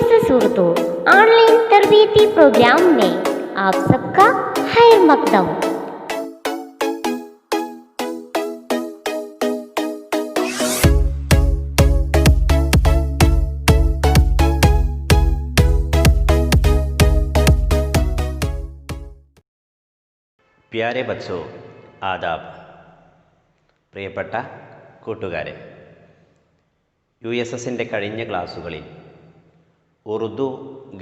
USS Urdu online तरबीती programme में आप सबका खैर मकदम। പ്യാരെ ബച്ചോ ആദാബ്. പ്രിയപ്പെട്ട കൂട്ടുകാരെ, USS കഴിഞ്ഞ ക്ലാസ്സുകളിൽ ഉറുദു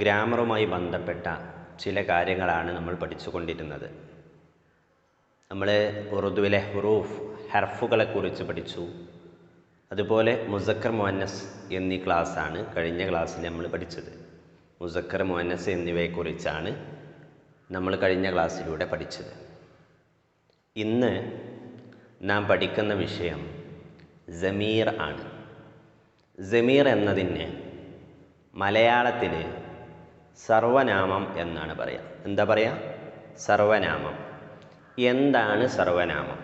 ഗ്രാമറുമായി ബന്ധപ്പെട്ട ചില കാര്യങ്ങളാണ് നമ്മൾ പഠിച്ചുകൊണ്ടിരുന്നത്. നമ്മൾ ഉറുദുവിലെ ഹുറൂഫ് ഹർഫുകളെക്കുറിച്ച് പഠിച്ചു. അതുപോലെ മുസക്കർ മുഅന്നസ് എന്നീ ക്ലാസ്സാണ് കഴിഞ്ഞ ക്ലാസ്സിൽ നമ്മൾ പഠിച്ചത്. മുസക്കർ മുഅന്നസ് എന്നിവയെക്കുറിച്ചാണ് നമ്മൾ കഴിഞ്ഞ ക്ലാസ്സിലൂടെ പഠിച്ചത്. ഇന്ന് നാം പഠിക്കുന്ന വിഷയം ജമീർ ആണ്. ജമീർ എന്നതിന് മലയാളത്തിൽ സർവനാമം എന്നാണ് പറയുക. എന്താ പറയുക? സർവനാമം. എന്താണ് സർവനാമം?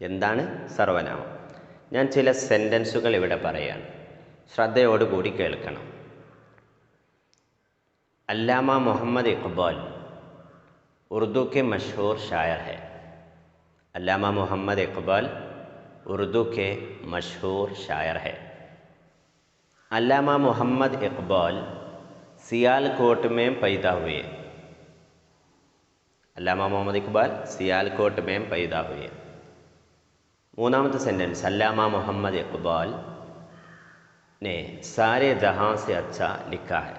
എന്താണ് സർവനാമം? ഞാൻ ചില സെൻറ്റൻസുകൾ ഇവിടെ പറയാം, ശ്രദ്ധയോടുകൂടി കേൾക്കണം. അല്ലാമ മുഹമ്മദ് ഇഖ്ബാൽ उर्दू के मशहूर शायर है. अल्लामा मोहम्मद इकबाल उर्दू के मशहूर शायर है. अल्लामा मोहम्मद इकबाल सियालकोट में पैदा हुए. अल्लामा मोहम्मद इकबाल सियालकोट में पैदा हुए. മൂന്നാമത്തെ സെൻറ്റൻസ്, अल्लामा मोहम्मद इकबाल ने सारे जहां से अच्छा लिखा है.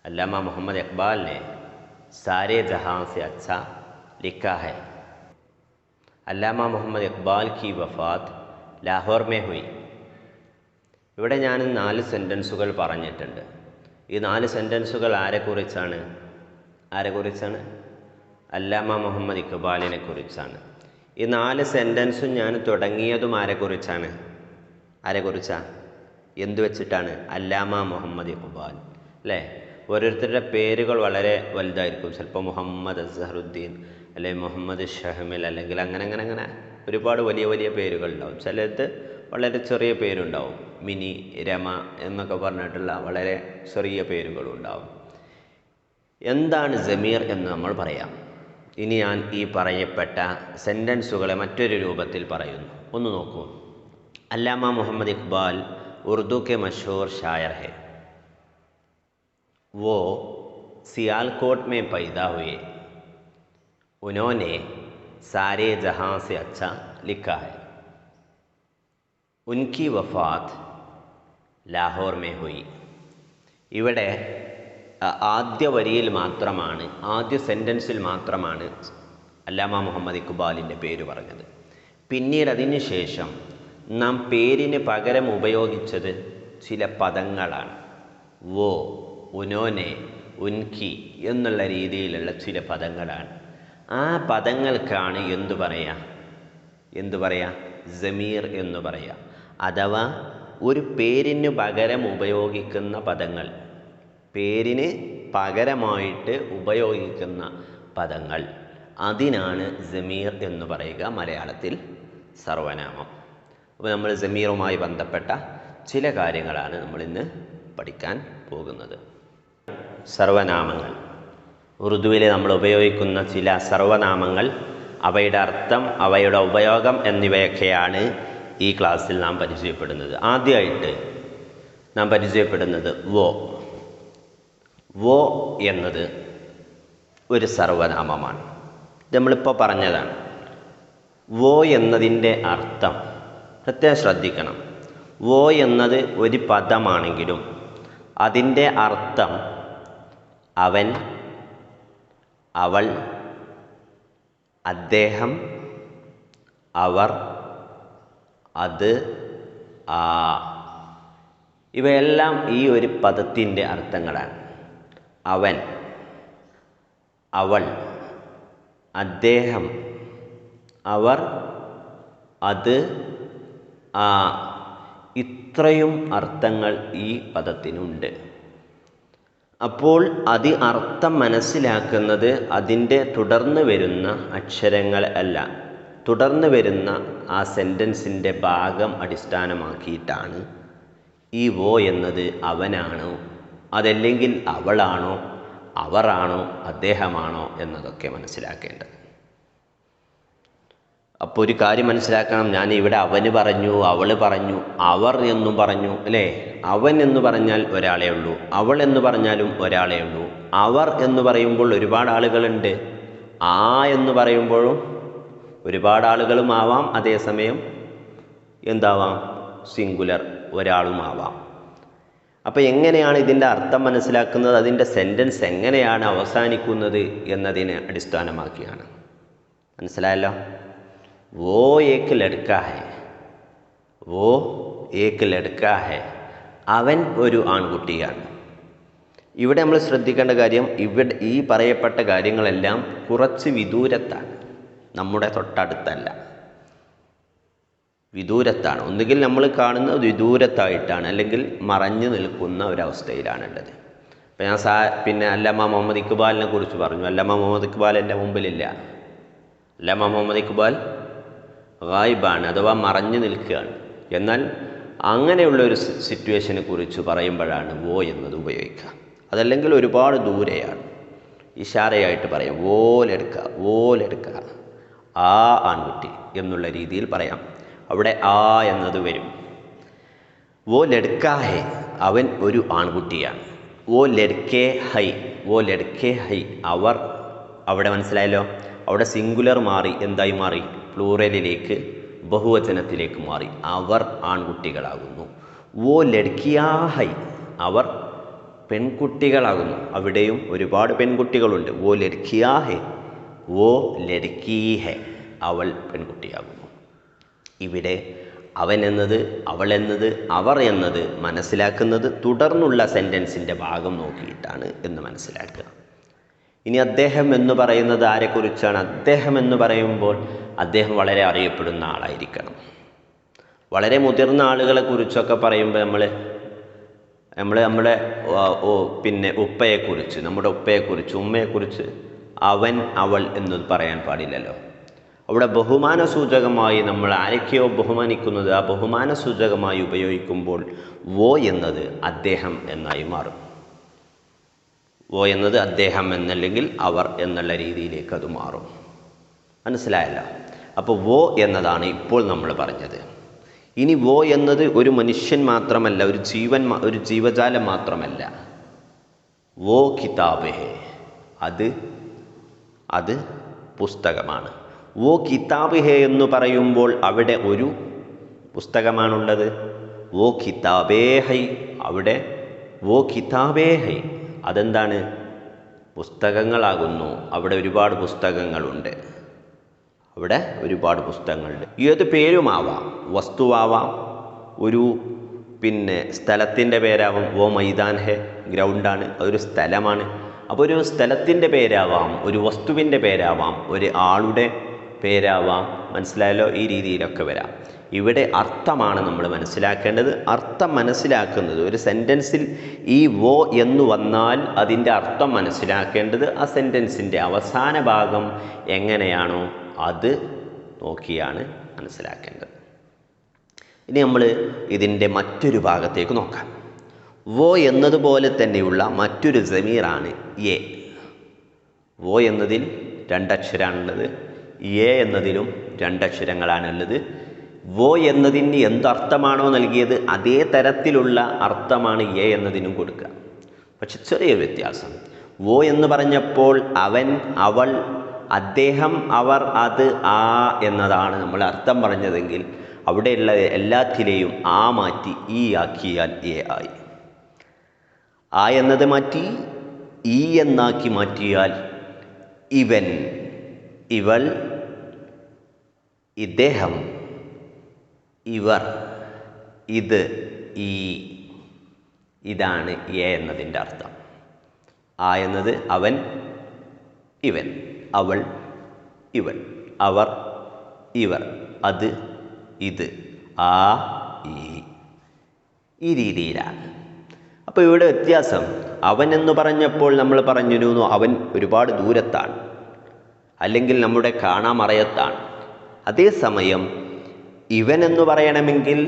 अल्लामा मोहम्मद इकबाल ने सारे जहां से अच्छा लिखा है. अल्लामा മുഹമ്മദ് ഇഖ്ബാൽ की वफ़ात ലാഹോർ में हुई. ഇവിടെ ഞാൻ 4 സെൻറ്റൻസുകൾ പറഞ്ഞിട്ടുണ്ട്. ഈ 4 സെൻറ്റൻസുകൾ ആരെക്കുറിച്ചാണ്? അല്ലാമ മുഹമ്മദ് ഇഖ്ബാലിനെ കുറിച്ചാണ്. ഈ 4 സെൻറ്റൻസും ഞാൻ തുടങ്ങിയതും ആരെക്കുറിച്ചാണ്? എന്തു വെച്ചിട്ടാണ്? അല്ലാമ മുഹമ്മദ് ഇഖ്ബാൽ, അല്ലേ? ഓരോരുത്തരുടെ പേരുകൾ വളരെ വലുതായിരിക്കും. ചിലപ്പോൾ മുഹമ്മദ് അസ്ഹറുദ്ദീൻ, അല്ലെങ്കിൽ മുഹമ്മദ് ഷഹ്മിൽ, അല്ലെങ്കിൽ അങ്ങനെ ഒരുപാട് വലിയ വലിയ പേരുകൾ ഉണ്ടാവും. ചിലത് വളരെ ചെറിയ പേരുണ്ടാവും, മിനി, രമ എന്നൊക്കെ പറഞ്ഞിട്ടുള്ള വളരെ ചെറിയ പേരുകളും ഉണ്ടാവും. എന്താണ് ജമീർ എന്ന് നമ്മൾ പറയാം. ഇനി ഞാൻ ഈ പറയപ്പെട്ട സെൻറ്റൻസുകളെ മറ്റൊരു രൂപത്തിൽ പറയുന്നു. ഒന്ന് നോക്കൂ. അല്ലാമ മുഹമ്മദ് ഇഖ്ബാൽ ഉർദു കെ മഷഹൂർ ഷായർ ഹെ. वो सियालकोट में पैदा हुए. उन्होंने सारे जहां से अच्छा लिखा है. उनकी वफ़ात लाहौर में हुई. ഇവിടെ ആദ്യ വരിയിൽ മാത്രമാണ്, ആദ്യ സെൻറ്റൻസിൽ മാത്രമാണ് അല്ലാമ മുഹമ്മദ് ഇഖ്ബാലിൻ്റെ പേര് പറഞ്ഞത്. പിന്നീട് അതിന് ശേഷം നാം പേരിന് പകരം ഉപയോഗിച്ചത് ചില പദങ്ങളാണ്. വോ, ഉനോനെ, ഉൻകി എന്നുള്ള രീതിയിലുള്ള ചില പദങ്ങളാണ്. ആ പദങ്ങൾക്കാണ് എന്തു പറയുക? ജമീർ എന്ന് പറയുക. അഥവാ ഒരു പേരിന് പകരം ഉപയോഗിക്കുന്ന പദങ്ങൾ, പേരിന് പകരമായിട്ട് ഉപയോഗിക്കുന്ന പദങ്ങൾ, അതിനാണ് ജമീർ എന്ന് പറയുക, മലയാളത്തിൽ സർവനാമം. അപ്പോൾ നമ്മൾ ജമീറുമായി ബന്ധപ്പെട്ട ചില കാര്യങ്ങളാണ് നമ്മളിന്ന് പഠിക്കാൻ പോകുന്നത്. സർവനാമങ്ങൾ, ഉറുദുവിൽ നമ്മൾ ഉപയോഗിക്കുന്ന ചില സർവനാമങ്ങൾ, അവയുടെ അർത്ഥം, അവയുടെ ഉപയോഗം എന്നിവയൊക്കെയാണ് ഈ ക്ലാസ്സിൽ നാം പരിചയപ്പെടുന്നത്. ആദ്യമായിട്ട് നാം പരിചയപ്പെടുന്നത് വോ എന്നത് ഒരു സർവനാമമാണ്. നമ്മളിപ്പോൾ പറഞ്ഞതാണ്. വോ എന്നതിൻ്റെ അർത്ഥം പ്രത്യേകം ശ്രദ്ധിക്കണം. വോ എന്നത് ഒരു പദമാണെങ്കിലും അതിൻ്റെ അർത്ഥം അവൻ, അവൾ, അദ്ദേഹം, അവർ, അത്, ആ, ഇവയെല്ലാം ഈ ഒരു പദത്തിൻ്റെ അർത്ഥങ്ങളാണ്. അവൻ, അവൾ, അദ്ദേഹം, അവർ, അത്, ആ, ഇത്രയും അർത്ഥങ്ങൾ ഈ പദത്തിനുണ്ട്. അപ്പോൾ അത് അർത്ഥം മനസ്സിലാക്കുന്നത് അതിൻ്റെ തുടർന്ന് വരുന്ന അക്ഷരങ്ങൾ അല്ല, തുടർന്ന് വരുന്ന ആ സെൻറ്റൻസിൻ്റെ ഭാഗം അടിസ്ഥാനമാക്കിയിട്ടാണ്. ഈ വോ എന്നത് അവനാണോ, അതല്ലെങ്കിൽ അവളാണോ അവറാണോ അദ്ദേഹമാണോ എന്നതൊക്കെ മനസ്സിലാക്കേണ്ടത്. അപ്പോൾ ഒരു കാര്യം മനസ്സിലാക്കണം, ഞാൻ ഇവിടെ അവന് പറഞ്ഞു, അവൾ പറഞ്ഞു, അവർ എന്നും പറഞ്ഞു അല്ലേ. അവൻ എന്ന് പറഞ്ഞാൽ ഒരാളേ ഉള്ളൂ, അവൾ എന്ന് പറഞ്ഞാലും ഒരാളേ ഉള്ളൂ. അവർ എന്ന് പറയുമ്പോൾ ഒരുപാട് ആളുകളുണ്ട്, ആ എന്ന് പറയുമ്പോഴും ഒരുപാട് ആളുകളും ആവാം, അതേസമയം എന്താവാം, സിംഗുലർ ഒരാളും ആവാം. അപ്പോൾ എങ്ങനെയാണ് ഇതിൻ്റെ അർത്ഥം മനസ്സിലാക്കുന്നത്, അതിൻ്റെ സെൻറ്റൻസ് എങ്ങനെയാണ് അവസാനിക്കുന്നത് എന്നതിനെ അടിസ്ഥാനമാക്കിയാണ്. മനസ്സിലായല്ലോ. वो एक लड़का है, वो एक लड़का है, അവൻ ഒരു ആൺകുട്ടിയാണ്. ഇവിടെ നമ്മൾ ശ്രദ്ധിക്കേണ്ട കാര്യം, ഇവിടെ ഈ പറയപ്പെട്ട കാര്യങ്ങളെല്ലാം കുറച്ച് വിദൂരത്താണ്, നമ്മുടെ തൊട്ടടുത്തല്ല, വിദൂരത്താണ്. ഒന്നുകിൽ നമ്മൾ കാണുന്നത് വിദൂരത്തായിട്ടാണ്, അല്ലെങ്കിൽ മറഞ്ഞു നിൽക്കുന്ന ഒരവസ്ഥയിലാണുള്ളത്. ഇപ്പം ഞാൻ പിന്നെ അല്ലാമ മുഹമ്മദ് ഇക്ബാലിനെ കുറിച്ച് പറഞ്ഞു. അല്ലാമ മുഹമ്മദ് ഇക്ബാൽ എൻ്റെ മുമ്പിലില്ല. അല്ലാമ മുഹമ്മദ് ഇക്ബാൽ ഗായിബാണ്, അഥവാ മറഞ്ഞു നിൽക്കുകയാണ്. എന്നാൽ അങ്ങനെയുള്ളൊരു സിറ്റുവേഷനെ കുറിച്ച് പറയുമ്പോഴാണ് വോ എന്നത് ഉപയോഗിക്കുക. അതല്ലെങ്കിൽ ഒരുപാട് ദൂരെയാണ്, ഇഷാരയായിട്ട് പറയാം. ഓലെടുക്കുക, ഓലെടുക്കുക, ആ ആൺകുട്ടി എന്നുള്ള രീതിയിൽ പറയാം. അവിടെ ആ എന്നത് വരും. വോ ലഡ്കാ ഹൈ, അവൻ ഒരു ആൺകുട്ടിയാണ്. വോ ലഡ്കേ ഹൈ, വോ ലഡ്കേ ഹൈ, അവർ. അവിടെ മനസ്സിലായല്ലോ, അവിടെ സിംഗുലർ മാറി എന്തായി മാറി, പ്ലൂറലിലേക്ക്, ബഹുവചനത്തിലേക്ക് മാറി. അവർ ആൺകുട്ടികളാകുന്നു. വോ ലഡ്കിയാ ഹൈ, അവർ പെൺകുട്ടികളാകുന്നു. അവിടെയും ഒരുപാട് പെൺകുട്ടികളുണ്ട്. വോ ലഡ്കിയാ ഹൈ, വോ ലഡ്കീ ഹൈ, അവൾ പെൺകുട്ടിയാകുന്നു. ഇവിടെ അവൻ എന്നത്, അവൾ എന്നത്, അവർ എന്നത് മനസ്സിലാക്കുന്നത് തുടർന്നുള്ള സെൻറ്റൻസിൻ്റെ ഭാഗം നോക്കിയിട്ടാണ് എന്ന് മനസ്സിലാക്കുക. ഇനി അദ്ദേഹം എന്ന് പറയുന്നത് ആരെക്കുറിച്ചാണ്? അദ്ദേഹം എന്ന് പറയുമ്പോൾ അദ്ദേഹം വളരെ അറിയപ്പെടുന്ന ആളായിരിക്കണം. വളരെ മുതിർന്ന ആളുകളെ കുറിച്ചൊക്കെ പറയുമ്പോൾ നമ്മുടെ പിന്നെ ഉപ്പയെക്കുറിച്ച്, നമ്മുടെ ഉപ്പയെക്കുറിച്ച്, ഉമ്മയെക്കുറിച്ച് അവൻ അവൾ എന്നത് പറയാൻ പാടില്ലല്ലോ. അവിടെ ബഹുമാന സൂചകമായി നമ്മൾ ആരൊക്കെയോ ബഹുമാനിക്കുന്നത്, ആ ബഹുമാന സൂചകമായി ഉപയോഗിക്കുമ്പോൾ വോ എന്നത് അദ്ദേഹം എന്നായി മാറും. വോ എന്നത് അദ്ദേഹം എന്നല്ലെങ്കിൽ അവർ എന്നുള്ള രീതിയിലേക്ക് അത് മാറും. മനസ്സിലായല്ലോ. അപ്പോൾ വോ എന്നതാണ് ഇപ്പോൾ നമ്മൾ പറഞ്ഞത്. ഇനി വോ എന്നത് ഒരു മനുഷ്യൻ മാത്രമല്ല, ഒരു ജീവജാലം മാത്രമല്ല. വോ കിതാബ് ഹേ, അത് പുസ്തകമാണ്. വോ കിതാബ് ഹേ എന്ന് പറയുമ്പോൾ അവിടെ ഒരു പുസ്തകമാണുള്ളത്. വോ കിതാബേ ഹൈ, അവിടെ വോ കിതാബേ ഹൈ, അതെന്താണ്? പുസ്തകങ്ങളാകുന്നു. അവിടെ ഒരുപാട് പുസ്തകങ്ങളുണ്ട്. അവിടെ ഒരുപാട് പുസ്തകങ്ങളുണ്ട്. ഏത് പേരുമാവാം, വസ്തുവാവാം, ഒരു പിന്നെ സ്ഥലത്തിൻ്റെ പേരാവാം. വോ മൈതാൻ ഹെ, ഗ്രൗണ്ടാണ്, അതൊരു സ്ഥലമാണ്. അപ്പോൾ ഒരു സ്ഥലത്തിൻ്റെ പേരാവാം, ഒരു വസ്തുവിൻ്റെ പേരാവാം, ഒരു ആളുടെ പേരാവാം. മനസ്സിലായല്ലോ. ഈ രീതിയിലൊക്കെ വരാം. ഇവിടെ അർത്ഥമാണ് നമ്മൾ മനസ്സിലാക്കേണ്ടത്. അർത്ഥം മനസ്സിലാക്കുന്നത്, ഒരു സെൻറ്റൻസിൽ ഈ വോ എന്ന് വന്നാൽ അതിൻ്റെ അർത്ഥം മനസ്സിലാക്കേണ്ടത് ആ സെൻറ്റൻസിൻ്റെ അവസാന ഭാഗം എങ്ങനെയാണോ അത് നോക്കിയാണ് മനസ്സിലാക്കേണ്ടത്. ഇനി നമ്മൾ ഇതിൻ്റെ മറ്റൊരു ഭാഗത്തേക്ക് നോക്കാം. വോ എന്നതുപോലെ തന്നെയുള്ള മറ്റൊരു സമീറാണ് എ. വോ എന്നതിൽ രണ്ടക്ഷരമാണുള്ളത്, എ എന്നതിലും രണ്ടക്ഷരങ്ങളാണുള്ളത്. വോ എന്നതിന് എന്തർത്ഥമാണോ നൽകിയത് അതേ തരത്തിലുള്ള അർത്ഥമാണ് എ എന്നതിനും കൊടുക്കുക. പക്ഷെ ചെറിയൊരു വ്യത്യാസം. വോ എന്ന് പറഞ്ഞപ്പോൾ അവൻ, അവൾ, അദ്ദേഹം, അവർ, അത്, ആ എന്നതാണ് നമ്മൾ അർത്ഥം പറഞ്ഞതെങ്കിൽ അവിടെയുള്ള എല്ലാത്തിലെയും ആ മാറ്റി ഈ ആക്കിയാൽ എ ആയി. ആ എന്നത് മാറ്റി ഈ എന്നാക്കി മാറ്റിയാൽ ഇവൻ, ഇവൾ, ഇദ്ദേഹം, ഇവർ, ഇത്, ഈ, ഇതാണ് എ എന്നതിൻ്റെ അർത്ഥം. ആ എന്നത് അവൻ, ഇവൻ, അവൾ, ഇവൾ, അവർ, ഇവർ, അത്, ഇത്, ആ, ഈ രീതിയിലാണ്. അപ്പോൾ ഇവിടെ വ്യത്യാസം. അവൻ എന്ന് പറഞ്ഞപ്പോൾ നമ്മൾ പറഞ്ഞിരുന്നു അവൻ ഒരുപാട് ദൂരത്താണ്, അല്ലെങ്കിൽ നമ്മുടെ കാണാമറയത്താണ്. അതേസമയം ഇവൻ എന്ന് പറയണമെങ്കിൽ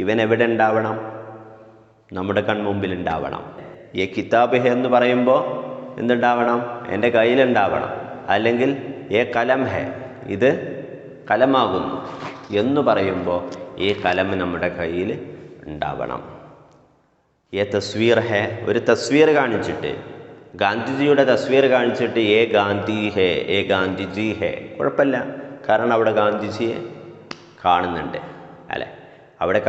ഇവൻ എവിടെ ഉണ്ടാവണം? നമ്മുടെ കൺമുമ്പിൽ ഉണ്ടാവണം. ഈ കിതാബ് ഹെ എന്ന് പറയുമ്പോൾ എന്തുണ്ടാവണം? എൻ്റെ കയ്യിലുണ്ടാവണം. അല്ലെങ്കിൽ കലം ഹെ, ഇത് കലമാകുന്നു എന്ന് പറയുമ്പോൾ ഈ കലം നമ്മുടെ കയ്യിൽ ഉണ്ടാവണം. തസ്വീർ ഹെ, ഒരു തസ്വീർ കാണിച്ചിട്ട്, ഗാന്ധിജിയുടെ തസ്വീർ കാണിച്ചിട്ട് ഗാന്ധി ഹെ, ഗാന്ധിജി ഹെ, കുഴപ്പമില്ല. കാരണം അവിടെ ഗാന്ധിജിയെ കാണുന്നുണ്ട്, അല്ലേ? അവിടെ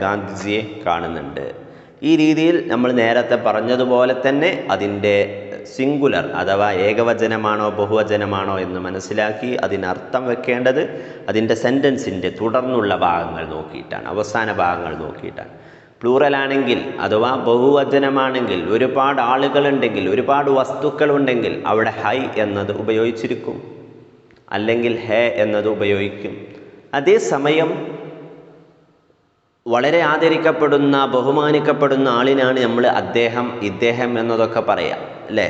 ഗാന്ധിജിയെ കാണുന്നുണ്ട്. ഈ രീതിയിൽ നമ്മൾ നേരത്തെ പറഞ്ഞതുപോലെ തന്നെ അതിൻ്റെ സിംഗുലർ അഥവാ ഏകവചനമാണോ ബഹുവചനമാണോ എന്ന് മനസ്സിലാക്കി അതിനർത്ഥം വെക്കേണ്ടത് അതിൻ്റെ സെൻറ്റൻസിൻ്റെ തുടർന്നുള്ള ഭാഗങ്ങൾ നോക്കിയിട്ടാണ്, അവസാന ഭാഗങ്ങൾ നോക്കിയിട്ടാണ്. പ്ലൂറലാണെങ്കിൽ അഥവാ ബഹുവചനമാണെങ്കിൽ, ഒരുപാട് ആളുകളുണ്ടെങ്കിൽ, ഒരുപാട് വസ്തുക്കളുണ്ടെങ്കിൽ അവിടെ ഹൈ എന്നത് ഉപയോഗിച്ചിരിക്കും, അല്ലെങ്കിൽ ഹെ എന്നത് ഉപയോഗിക്കും. അതേസമയം വളരെ ആദരിക്കപ്പെടുന്ന ബഹുമാനിക്കപ്പെടുന്ന ആളിനാണ് നമ്മൾ അദ്ദേഹം ഇദ്ദേഹം എന്നതൊക്കെ പറയാം, അല്ലേ?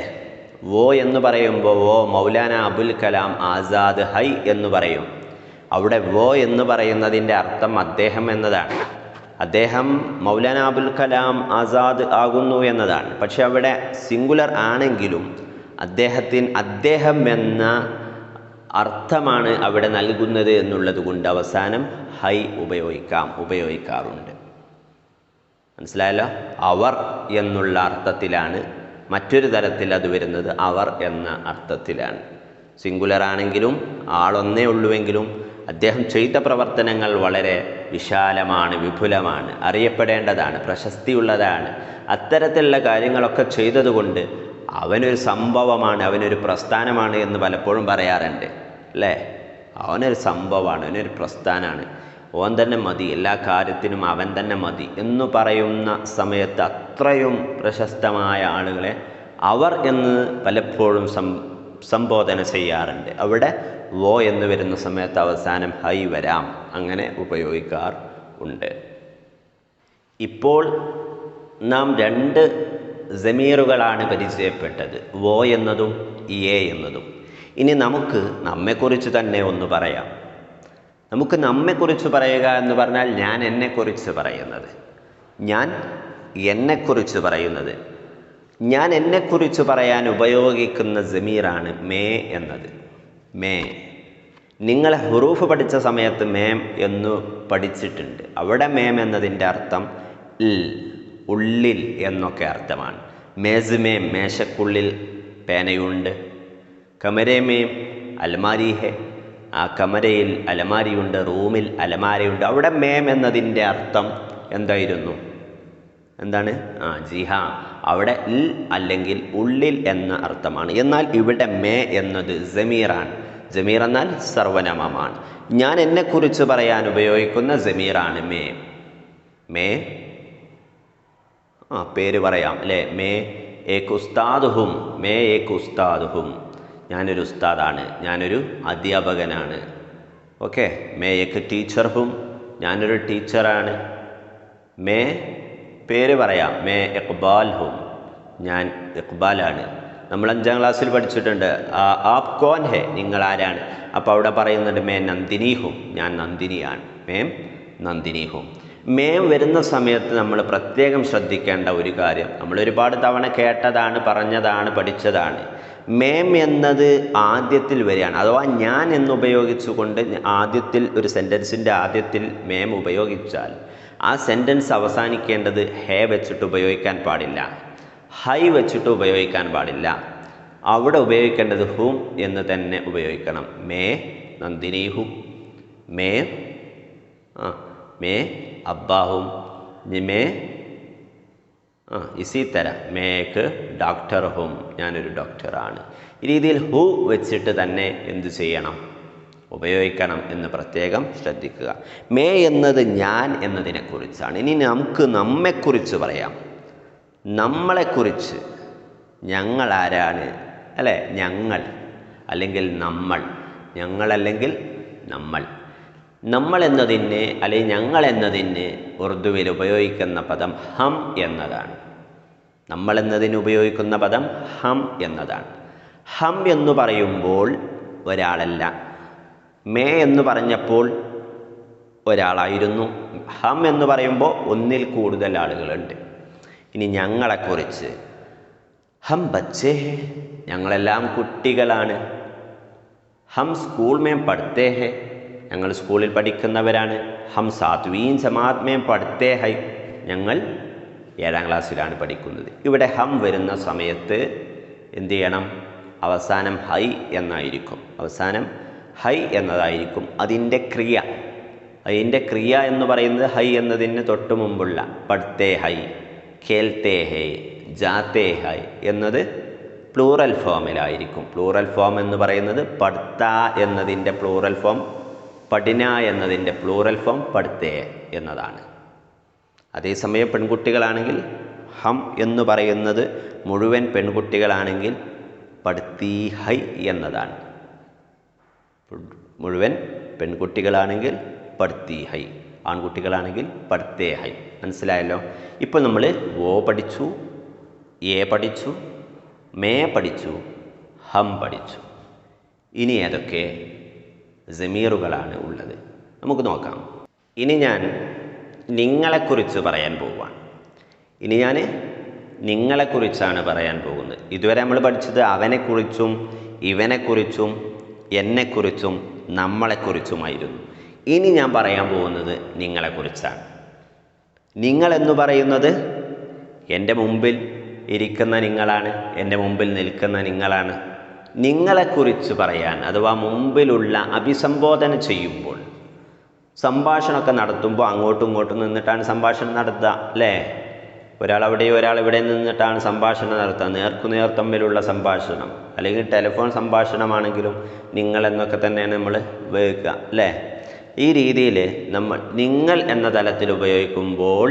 വോ എന്ന് പറയുമ്പോൾ മൗലാന അബുൽ കലാം ആസാദ് ഹൈ എന്ന് പറയും. അവിടെ വോ എന്ന് പറയുന്നതിൻ്റെ അർത്ഥം അദ്ദേഹം എന്നതാണ്. അദ്ദേഹം മൗലാന അബുൽ കലാം ആസാദ് ആകുന്നു എന്നതാണ്. പക്ഷെ അവിടെ സിംഗുലർ ആണെങ്കിലും അദ്ദേഹം എന്ന അർത്ഥമാണ് അവിടെ നൽകുന്നത് എന്നുള്ളത് കൊണ്ട് അവസാനം ഹൈ ഉപയോഗിക്കാറുണ്ട്. മനസ്സിലായല്ലോ? അവർ എന്നുള്ള അർത്ഥത്തിലാണ്. മറ്റൊരു തരത്തിൽ അത് വരുന്നത് അവർ എന്ന അർത്ഥത്തിലാണ്. സിംഗുലർ ആണെങ്കിലും ആളൊന്നേ ഉള്ളുവെങ്കിലും അദ്ദേഹം ചെയ്ത പ്രവർത്തനങ്ങൾ വളരെ വിശാലമാണ്, വിപുലമാണ്, അറിയപ്പെടേണ്ടതാണ്, പ്രശസ്തിയുള്ളതാണ്. അത്തരത്തിലുള്ള കാര്യങ്ങളൊക്കെ ചെയ്തതുകൊണ്ട് അവനൊരു സംഭവമാണ്, അവനൊരു പ്രസ്ഥാനമാണ് എന്ന് പലപ്പോഴും പറയാറുണ്ട്, അല്ലേ? അവനൊരു സംഭവമാണ്, അവനൊരു പ്രസ്ഥാനമാണ്, അവൻ തന്നെ മതി, എല്ലാ കാര്യത്തിനും അവൻ തന്നെ മതി എന്ന് പറയുന്ന സമയത്ത് അത്രയും പ്രശസ്തമായ ആളുകളെ അവർ എന്ന് പലപ്പോഴും സംബോധന ചെയ്യാറുണ്ട്. അവിടെ വോ എന്ന് വരുന്ന സമയത്ത് അവസാനം ഹൈ വരാം, അങ്ങനെ ഉപയോഗിക്കാറുണ്ട്. ഇപ്പോൾ നാം രണ്ട് ജമീറുകളാണ് പരിചയപ്പെട്ടത്, വോ എന്നതും എന്നതും. ഇനി നമുക്ക് നമ്മെക്കുറിച്ച് തന്നെ ഒന്ന് പറയാം. നമുക്ക് നമ്മെക്കുറിച്ച് പറയുക എന്ന് പറഞ്ഞാൽ ഞാൻ എന്നെക്കുറിച്ച് പറയുന്നത്, ഞാൻ എന്നെക്കുറിച്ച് പറയാൻ ഉപയോഗിക്കുന്ന ജമീറാണ് മേ എന്നത്. മേ, നിങ്ങൾ ഹുറൂഫ് പഠിച്ച സമയത്ത് മേം എന്ന് പഠിച്ചിട്ടുണ്ട്. അവിടെ മേം എന്നതിൻ്റെ അർത്ഥം ഉള്ളിൽ എന്നൊക്കെ അർത്ഥമാണ്. മേസ്മേം, മേശക്കുള്ളിൽ പേനയുണ്ട്. കമരേമേം അലമാരി ഹെ, ആ കമരയിൽ അലമാരിയുണ്ട്, റൂമിൽ അലമാരയുണ്ട്. അവിടെ മേം എന്നതിൻ്റെ അർത്ഥം എന്തായിരുന്നു? എന്താണ്? ജിഹാ, അവിടെ അല്ലെങ്കിൽ ഉള്ളിൽ എന്ന അർത്ഥമാണ്. എന്നാൽ ഇവിടെ മേ എന്നത് ജമീറാണ്. ജമീർ എന്നാൽ സർവനാമമാണ്. ഞാൻ എന്നെക്കുറിച്ച് പറയാൻ ഉപയോഗിക്കുന്ന ജമീറാണ് മേ. മേ പേര് പറയാം, അല്ലേ? മേ ഏക് ഉസ്താദ് ഹും, മേ ഏക് ഉസ്താദ് ഹും, ഞാനൊരു ഉസ്താദാണ്, ഞാനൊരു അധ്യാപകനാണ്. ഓക്കെ. മേ ഏക് ടീച്ചർ ഹും, ഞാനൊരു ടീച്ചറാണ്. മേ പേര് പറയാം, മേ ഇഖ്ബാൽ ഹും, ഞാൻ ഇഖ്ബാലാണ്. നമ്മൾ 5ാം ക്ലാസ്സിൽ പഠിച്ചിട്ടുണ്ട് ആപ് കോൻ ഹെ, നിങ്ങൾ ആരാണ്? അപ്പോൾ അവിടെ പറയുന്നുണ്ട് മേ നന്ദിനി ഹും, ഞാൻ നന്ദിനിയാണ്. മേം നന്ദിനി ഹും. മേം വരുന്ന സമയത്ത് നമ്മൾ പ്രത്യേകം ശ്രദ്ധിക്കേണ്ട ഒരു കാര്യം, നമ്മൾ ഒരുപാട് തവണ കേട്ടതാണ്, പറഞ്ഞതാണ്, പഠിച്ചതാണ്. മേം എന്നത് ആദ്യത്തിൽ വരികയാണ്. അഥവാ ഞാൻ എന്നുപയോഗിച്ചുകൊണ്ട് ആദ്യത്തിൽ ഒരു സെൻറ്റൻസിൻ്റെ ആദ്യത്തിൽ മേം ഉപയോഗിച്ചാൽ ആ സെൻറ്റൻസ് അവസാനിക്കേണ്ടത് ഹേ വെച്ചിട്ട് ഉപയോഗിക്കാൻ പാടില്ല, ഹൈ വെച്ചിട്ട് ഉപയോഗിക്കാൻ പാടില്ല. അവിടെ ഉപയോഗിക്കേണ്ടത് ഹും എന്ന് തന്നെ ഉപയോഗിക്കണം. മേ നന്ദിനി ഹും, മേ അബ്ബാഹും, മേ ഇസി തര മേക്ക് ഡോക്ടർ ഹും, ഞാനൊരു ഡോക്ടറാണ്. ഈ രീതിയിൽ ഹു വെച്ചിട്ട് തന്നെ എന്തു ചെയ്യണം? ഉപയോഗിക്കണം എന്ന് പ്രത്യേകം ശ്രദ്ധിക്കുക. മേ എന്നത് ഞാൻ എന്നതിനെക്കുറിച്ചാണ്. ഇനി നമുക്ക് നമ്മെക്കുറിച്ച് പറയാം. നമ്മളെക്കുറിച്ച്, ഞങ്ങൾ ആരാണ്, അല്ലേ? ഞങ്ങൾ അല്ലെങ്കിൽ നമ്മൾ, ഞങ്ങളല്ലെങ്കിൽ നമ്മൾ. നമ്മൾ എന്നതിന് അല്ലെങ്കിൽ ഞങ്ങൾ എന്നതിന് ഉറുദുവിൽ ഉപയോഗിക്കുന്ന പദം ഹം എന്നതാണ്. നമ്മൾ എന്നതിന് ഉപയോഗിക്കുന്ന പദം ഹം എന്നതാണ്. ഹം എന്ന് പറയുമ്പോൾ ഒരാളല്ല, മേ എന്ന് പറഞ്ഞപ്പോൾ ഒരാളായിരുന്നു. ഹം എന്ന് പറയുമ്പോൾ ഒന്നിൽ കൂടുതൽ ആളുകളുണ്ട്. ഇനി ഞങ്ങളെക്കുറിച്ച് ഹം ബച്ചേ ഹേ, ഞങ്ങളെല്ലാം കുട്ടികളാണ്. ഹം സ്കൂൾ മേം പഠിത്തേ ഹേ, ഞങ്ങൾ സ്കൂളിൽ പഠിക്കുന്നവരാണ്. ഹം സാത്വീൻ ജമാഅത്ത് മേം പഠിത്തേ ഹൈ, ഞങ്ങൾ 7ാം ക്ലാസ്സിലാണ് പഠിക്കുന്നത്. ഇവിടെ ഹം വരുന്ന സമയത്ത് എന്ത് ചെയ്യണം? അവസാനം ഹൈ എന്നായിരിക്കും. അവസാനം ഹൈ എന്നതായിരിക്കും അതിൻ്റെ ക്രിയ. അതിൻ്റെ ക്രിയ എന്ന് പറയുന്നത് ഹൈ എന്നതിന് തൊട്ട് മുമ്പുള്ള പഠിത്തേ ഹൈ, ഖേൽത്തേ ഹൈ, ജാത്തേ ഹൈ എന്നത് പ്ലൂറൽ ഫോമിലായിരിക്കും. പ്ലൂറൽ ഫോം എന്ന് പറയുന്നത് പഠിത്ത എന്നതിൻ്റെ പ്ലൂറൽ ഫോം, പഠിന എന്നതിൻ്റെ പ്ലൂറൽ ഫോം പഠിത്തേ എന്നതാണ്. അതേസമയം പെൺകുട്ടികളാണെങ്കിൽ ഹം എന്ന് പറയുന്നത് മുഴുവൻ പെൺകുട്ടികളാണെങ്കിൽ പഠിത്തീ ഹൈ എന്നതാണ്. മുഴുവൻ പെൺകുട്ടികളാണെങ്കിൽ പഠിത്തീ ഹൈ, ആൺകുട്ടികളാണെങ്കിൽ പഠിത്തേ ഹൈ. മനസ്സിലായല്ലോ? ഇപ്പോൾ നമ്മൾ വോ പഠിച്ചു, ഏ പഠിച്ചു, മേ പഠിച്ചു, ഹം പഠിച്ചു. ഇനി ഏതൊക്കെ ജമീറുകളാണ് ഉള്ളത് നമുക്ക് നോക്കാം. ഇനി ഞാൻ നിങ്ങളെക്കുറിച്ച് പറയാൻ പോവുകയാണ്. ഇനി ഞാൻ നിങ്ങളെക്കുറിച്ചാണ് പറയാൻ പോകുന്നത്. ഇതുവരെ നമ്മൾ പഠിച്ചത് അവനെക്കുറിച്ചും ഇവനെക്കുറിച്ചും എന്നെക്കുറിച്ചും നമ്മളെക്കുറിച്ചുമായിരുന്നു. ഇനി ഞാൻ പറയാൻ പോകുന്നത് നിങ്ങളെക്കുറിച്ചാണ്. നിങ്ങളെന്ന് പറയുന്നത് എൻ്റെ മുമ്പിൽ ഇരിക്കുന്ന നിങ്ങളാണ്, എൻ്റെ മുമ്പിൽ നിൽക്കുന്ന നിങ്ങളാണ്. നിങ്ങളെക്കുറിച്ച് പറയാൻ അഥവാ മുമ്പിലുള്ള അഭിസംബോധന ചെയ്യുമ്പോൾ, സംഭാഷണമൊക്കെ നടത്തുമ്പോൾ അങ്ങോട്ടും ഇങ്ങോട്ടും നിന്നിട്ടാണ് സംഭാഷണം നടത്തുക, അല്ലേ? ഒരാളവിടെയും ഒരാളിവിടെ നിന്നിട്ടാണ് സംഭാഷണം നടത്തുക, നേർക്കുനേർ തമ്മിലുള്ള സംഭാഷണം. അല്ലെങ്കിൽ ടെലിഫോൺ സംഭാഷണമാണെങ്കിലും നിങ്ങളെന്നൊക്കെ തന്നെയാണ് നമ്മൾ ഉപയോഗിക്കുക, അല്ലേ? ഈ രീതിയിൽ നമ്മൾ നിങ്ങൾ എന്ന തലത്തിൽ ഉപയോഗിക്കുമ്പോൾ,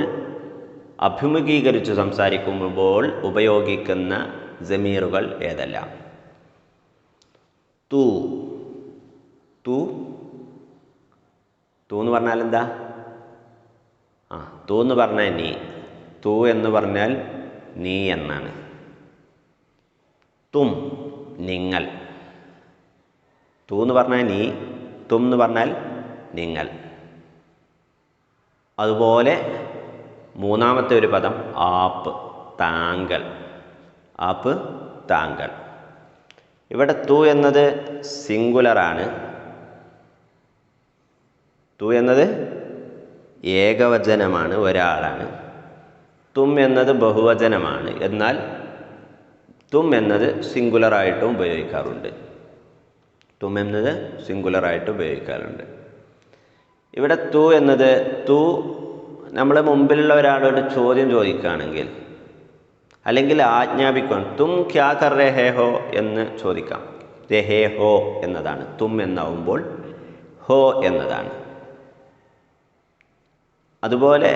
അഭിമുഖീകരിച്ച് സംസാരിക്കുമ്പോൾ ഉപയോഗിക്കുന്ന ജമീറുകൾ ഏതെല്ലാം? തൂ. തൂ തൂ എന്ന് പറഞ്ഞാൽ എന്താ? തൂ എന്ന് പറഞ്ഞാൽ നീ. തൂ എന്ന് പറഞ്ഞാൽ നീ എന്നാണ്. തും നിങ്ങൾ. തൂ എന്ന് പറഞ്ഞാൽ നീ, തും എന്ന് പറഞ്ഞാൽ നിങ്ങൾ. അതുപോലെ മൂന്നാമത്തെ ഒരു പദം ആപ്പ്, താങ്കൾ. ആപ്പ്, താങ്കൾ. ഇവിടെ തൂ എന്നത് സിംഗുലറാണ്. തൂ എന്നത് ഏകവചനമാണ്, ഒരാളാണ്. തും എന്നത് ബഹുവചനമാണ്. എന്നാൽ തും എന്നത് സിംഗുലറായിട്ടും ഉപയോഗിക്കാറുണ്ട്. തും എന്നത് സിംഗുലറായിട്ട് ഉപയോഗിക്കാറുണ്ട്. ഇവിടെ തൂ എന്നത്, തൂ നമ്മൾ മുമ്പിലുള്ള ഒരാളോട് ചോദ്യം ചോദിക്കുകയാണെങ്കിൽ അല്ലെങ്കിൽ ആജ്ഞാപിക്കണം, തും ക്യാ കർ രഹേ ഹോ എന്ന് ചോദിക്കാം. രഹേ ഹോ എന്നതാണ്. തും എന്നാവുമ്പോൾ ഹോ എന്നതാണ്. അതുപോലെ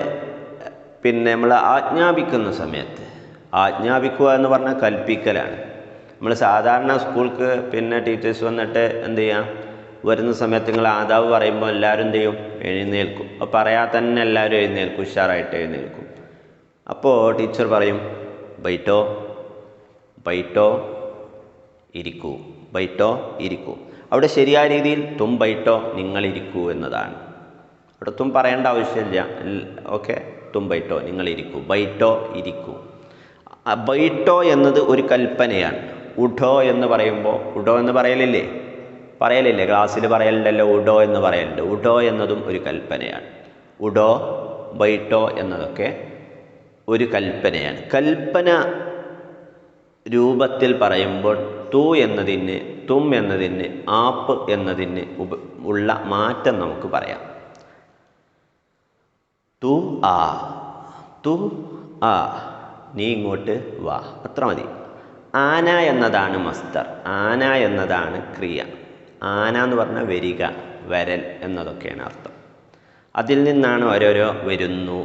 പിന്നെ നമ്മൾ ആജ്ഞാപിക്കുന്ന സമയത്ത്, ആജ്ഞാപിക്കുക എന്ന് പറഞ്ഞാൽ കൽപ്പിക്കലാണ്. നമ്മൾ സാധാരണ സ്കൂൾക്ക് പിന്നെ ടീച്ചേഴ്സ് വന്നിട്ട് എന്ത് ചെയ്യാം, വരുന്ന സമയത്ത് നിങ്ങൾ ആദാബ് പറയുമ്പോൾ എല്ലാവരും എന്ത് ചെയ്യും? എഴുന്നേൽക്കും. അപ്പോൾ പറയാതെ തന്നെ എല്ലാവരും എഴുന്നേൽക്കും, ഉഷാറായിട്ട് എഴുന്നേൽക്കും. അപ്പോൾ ടീച്ചർ പറയും ബൈറ്റോ, ബൈറ്റോ ഇരിക്കൂ, ബൈറ്റോ ഇരിക്കൂ. അവിടെ ശരിയായ രീതിയിൽ തും ബൈറ്റോ നിങ്ങളിരിക്കൂ എന്നതാണ്. അവിടെ തും പറയേണ്ട ആവശ്യമില്ല. ഓക്കെ, തും ബൈറ്റോ നിങ്ങളിരിക്കൂ, ബൈറ്റോ ഇരിക്കൂ. ബൈറ്റോ എന്നത് ഒരു കൽപ്പനയാണ്. ഉഠോ എന്ന് പറയുമ്പോൾ, ഉഠോ എന്ന് പറയലില്ലേ? ക്ലാസ്സിൽ പറയലുണ്ടല്ലോ, ഉഡോ എന്ന് പറയലുണ്ട്. ഉഡോ എന്നതും ഒരു കൽപ്പനയാണ്. ഉഡോ, ബൈറ്റോ എന്നതൊക്കെ ഒരു കൽപ്പനയാണ്. കൽപ്പന രൂപത്തിൽ പറയുമ്പോൾ തു എന്നതിന്, തും എന്നതിന്, ആപ്പ് എന്നതിന് ഉള്ള മാറ്റം നമുക്ക് പറയാം. തു ആ, തു ആ, നീ ഇങ്ങോട്ട് വാ, അത്ര മതി. ആന എന്നതാണ് മസ്തർ, ആന എന്നതാണ് ക്രിയ. ആന എന്ന് പറഞ്ഞാൽ വരിക, വരൽ എന്നതൊക്കെയാണ് അർത്ഥം. അതിൽ നിന്നാണ് ഓരോരോ വരുന്നു,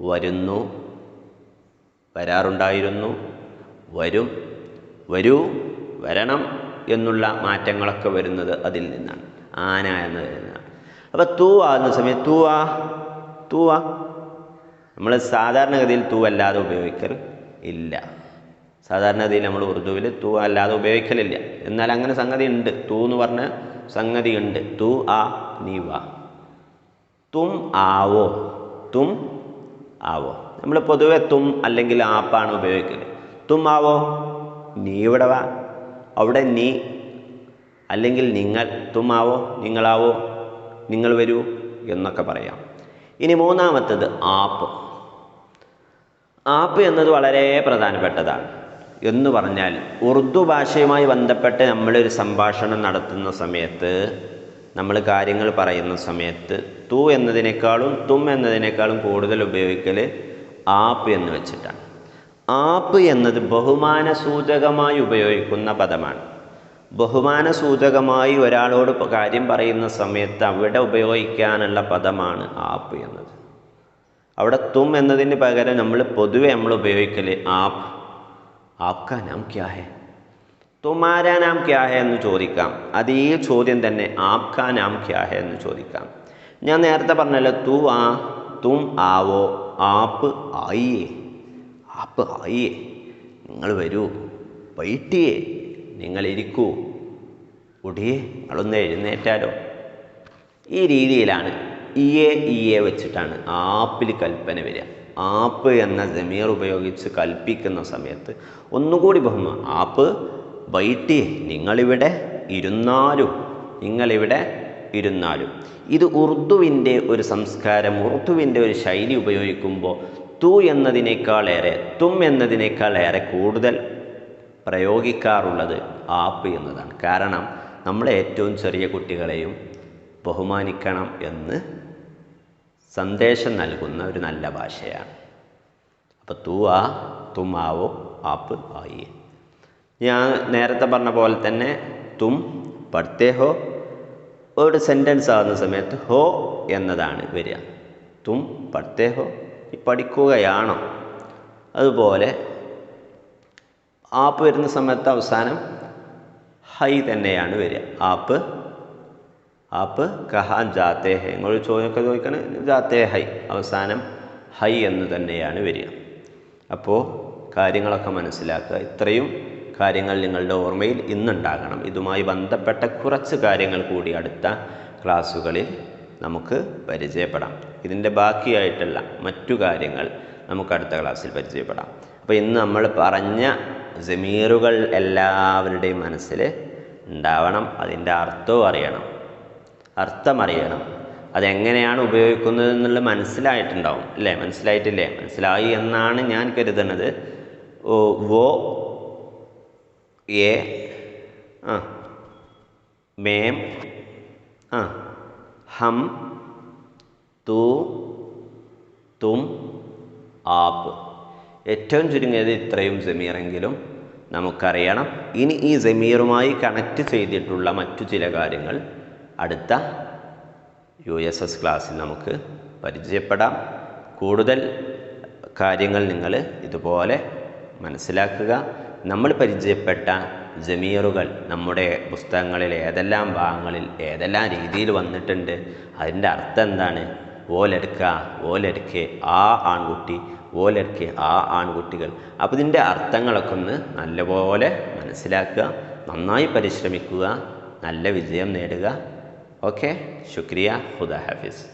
വരുന്നു, വരാറുണ്ടായിരുന്നു, വരും, വരൂ, വരണം എന്നുള്ള മാറ്റങ്ങളൊക്കെ വരുന്നത് അതിൽ നിന്നാണ്, ആന എന്നതിൽ നിന്നാണ്. അപ്പോൾ തൂ ആകുന്ന സമയത്ത് തൂ ആ, തൂ ആ, നമ്മൾ സാധാരണഗതിയിൽ തൂ അല്ലാതെ ഉപയോഗിക്കൽ ഇല്ല. സാധാരണഗതിയിൽ നമ്മൾ ഉറുദുവിൽ തൂ അല്ലാതെ ഉപയോഗിക്കലില്ല. എന്നാൽ അങ്ങനെ സംഗതി ഉണ്ട്, തൂ എന്ന് പറഞ്ഞ സംഗതി ഉണ്ട്. തൂ ആ, നീ വാ. തും ആവോ, തും ആവോ. നമ്മൾ പൊതുവെ തും അല്ലെങ്കിൽ ആപ്പാണ് ഉപയോഗിക്കല്. തും ആവോ, നീ ഇവിടെ വാ, അവിടെ നീ, അല്ലെങ്കിൽ നിങ്ങൾ, തും ആവോ, നിങ്ങളാവോ, നിങ്ങൾ വരൂ എന്നൊക്കെ പറയാം. ഇനി മൂന്നാമത്തത് ആപ്പ്. ആപ്പ് എന്നത് വളരെ പ്രധാനപ്പെട്ടതാണ്. എന്ന് പറഞ്ഞാൽ ഉറുദു ഭാഷയുമായി ബന്ധപ്പെട്ട് നമ്മളൊരു സംഭാഷണം നടത്തുന്ന സമയത്ത്, നമ്മൾ കാര്യങ്ങൾ പറയുന്ന സമയത്ത് തു എന്നതിനേക്കാളും തും എന്നതിനേക്കാളും കൂടുതൽ ഉപയോഗിക്കൽ ആപ്പ് എന്ന് വെച്ചിട്ടാണ്. ആപ്പ് എന്നത് ബഹുമാന സൂചകമായി ഉപയോഗിക്കുന്ന പദമാണ്. ബഹുമാന സൂചകമായി ഒരാളോട് കാര്യം പറയുന്ന സമയത്ത് അവിടെ ഉപയോഗിക്കാനുള്ള പദമാണ് ആപ്പ് എന്നത്. അവിടെ തും എന്നതിന് പകരം പൊതുവെ നമ്മൾ ഉപയോഗിക്കൽ ആപ്പ്. ആപ്കാ നാം ക്യാ ഹെ, തുമാരാ നാം ക്യാ ഹെ എന്ന് ചോദിക്കാം. അതേ ചോദ്യം തന്നെ ആപ്കാ നാം ക്യാ ഹെ എന്ന് ചോദിക്കാം. ഞാൻ നേരത്തെ പറഞ്ഞല്ലോ, തു ആ, തും ആവോ, ആപ്പ് ആയിയേ, ആപ്പ് ആയിയേ, നിങ്ങൾ വരൂ, വൈറ്റിയേ, നിങ്ങൾ ഇരിക്കൂ, ഉടിയേ, നിങ്ങളൊന്ന് എഴുന്നേറ്റാലോ. ഈ രീതിയിലാണ് ഇയെ വെച്ചിട്ടാണ് ആപ്പിൽ കൽപ്പന വരിക. ആപ്പ് എന്ന ജമീർ ഉപയോഗിച്ച് കൽപ്പിക്കുന്ന സമയത്ത് ഒന്നുകൂടി ആപ്പ് ബൈറ്റി, നിങ്ങളിവിടെ ഇരുന്നാലും, നിങ്ങളിവിടെ ഇരുന്നാലും. ഇത് ഉറുദുവിൻ്റെ ഒരു സംസ്കാരം, ഉറുദുവിൻ്റെ ഒരു ശൈലി ഉപയോഗിക്കുമ്പോൾ തു എന്നതിനേക്കാളേറെ, തും എന്നതിനേക്കാളേറെ കൂടുതൽ പ്രയോഗിക്കാറുള്ളത് ആപ്പ് എന്നതാണ്. കാരണം നമ്മളെ ഏറ്റവും ചെറിയ കുട്ടികളെയും ബഹുമാനിക്കണം എന്ന് സന്ദേശം നൽകുന്ന ഒരു നല്ല ഭാഷയാണ്. അപ്പോൾ തു ആ, തും ആവോ, ആപ്പ് ആയിയേ. ഞാൻ നേരത്തെ പറഞ്ഞ പോലെ തന്നെ തും പഠ്തേ ഹോ, ഒരു സെൻറ്റൻസ് ആകുന്ന സമയത്ത് ഹോ എന്നതാണ് വരിക. തും പഠ്തേ ഹോ, ഈ പഠിക്കുകയാണോ. അതുപോലെ ആപ്പ് വരുന്ന സമയത്ത് അവസാനം ഹൈ തന്നെയാണ് വരിക. ആപ്പ് കഹാൻ ജാത്തേ ഹൈ, നിങ്ങൾ ചോദിക്കണം, ജാത്തേ ഹൈ, അവസാനം ഹൈ എന്ന് തന്നെയാണ് വരിക. അപ്പോൾ കാര്യങ്ങളൊക്കെ മനസ്സിലാക്കുക. ഇത്രയും കാര്യങ്ങൾ നിങ്ങളുടെ ഓർമ്മയിൽ ഇന്നുണ്ടാകണം. ഇതുമായി ബന്ധപ്പെട്ട കുറച്ച് കാര്യങ്ങൾ കൂടി അടുത്ത ക്ലാസ്സുകളിൽ നമുക്ക് പരിചയപ്പെടാം. ഇതിൻ്റെ ബാക്കിയായിട്ടുള്ള മറ്റു കാര്യങ്ങൾ നമുക്ക് അടുത്ത ക്ലാസ്സിൽ പരിചയപ്പെടാം. അപ്പോൾ ഇന്ന് നമ്മൾ പറഞ്ഞ ജമീറുകൾ എല്ലാവരുടെയും മനസ്സിൽ ഉണ്ടാവണം. അതിൻ്റെ അർത്ഥവും അറിയണം, അർത്ഥമറിയണം. അതെങ്ങനെയാണ് ഉപയോഗിക്കുന്നത് എന്നുള്ളത് മനസ്സിലായിട്ടുണ്ടാവും അല്ലേ? മനസ്സിലായിട്ടില്ലേ? മനസ്സിലായി എന്നാണ് ഞാൻ കരുതുന്നത്. വോ, ഏ, മേം, ഹം, തു, തും, ആപ്പ്. ഏറ്റവും ചുരുങ്ങിയത് ഇത്രയും ജമീറെങ്കിലും നമുക്കറിയണം. ഇനി ഈ ജമീറുമായി കണക്റ്റ് ചെയ്തിട്ടുള്ള മറ്റു ചില കാര്യങ്ങൾ അടുത്ത USS ക്ലാസ്സിൽ നമുക്ക് പരിചയപ്പെടാം. കൂടുതൽ കാര്യങ്ങൾ നിങ്ങൾ ഇതുപോലെ മനസ്സിലാക്കുക. നമ്മൾ പരിചയപ്പെട്ട ജമീറുകൾ നമ്മുടെ പുസ്തകങ്ങളിൽ ഏതെല്ലാം ഭാഗങ്ങളിൽ ഏതെല്ലാം രീതിയിൽ വന്നിട്ടുണ്ട്, അതിൻ്റെ അർത്ഥം എന്താണ്, ഓലെടുക്കുക, ഓലെടുക്കെ, ആ ആൺകുട്ടി, ഓലെടുക്കെ, ആ ആൺകുട്ടികൾ. അപ്പോൾ ഇതിൻ്റെ അർത്ഥങ്ങളൊക്കെ ഒന്ന് നല്ലപോലെ മനസ്സിലാക്കുക, നന്നായി പരിശ്രമിക്കുക, നല്ല വിജയം നേടുക. ഓക്കെ, ശുക്രിയ, ഖുദാ ഹാഫിസ്.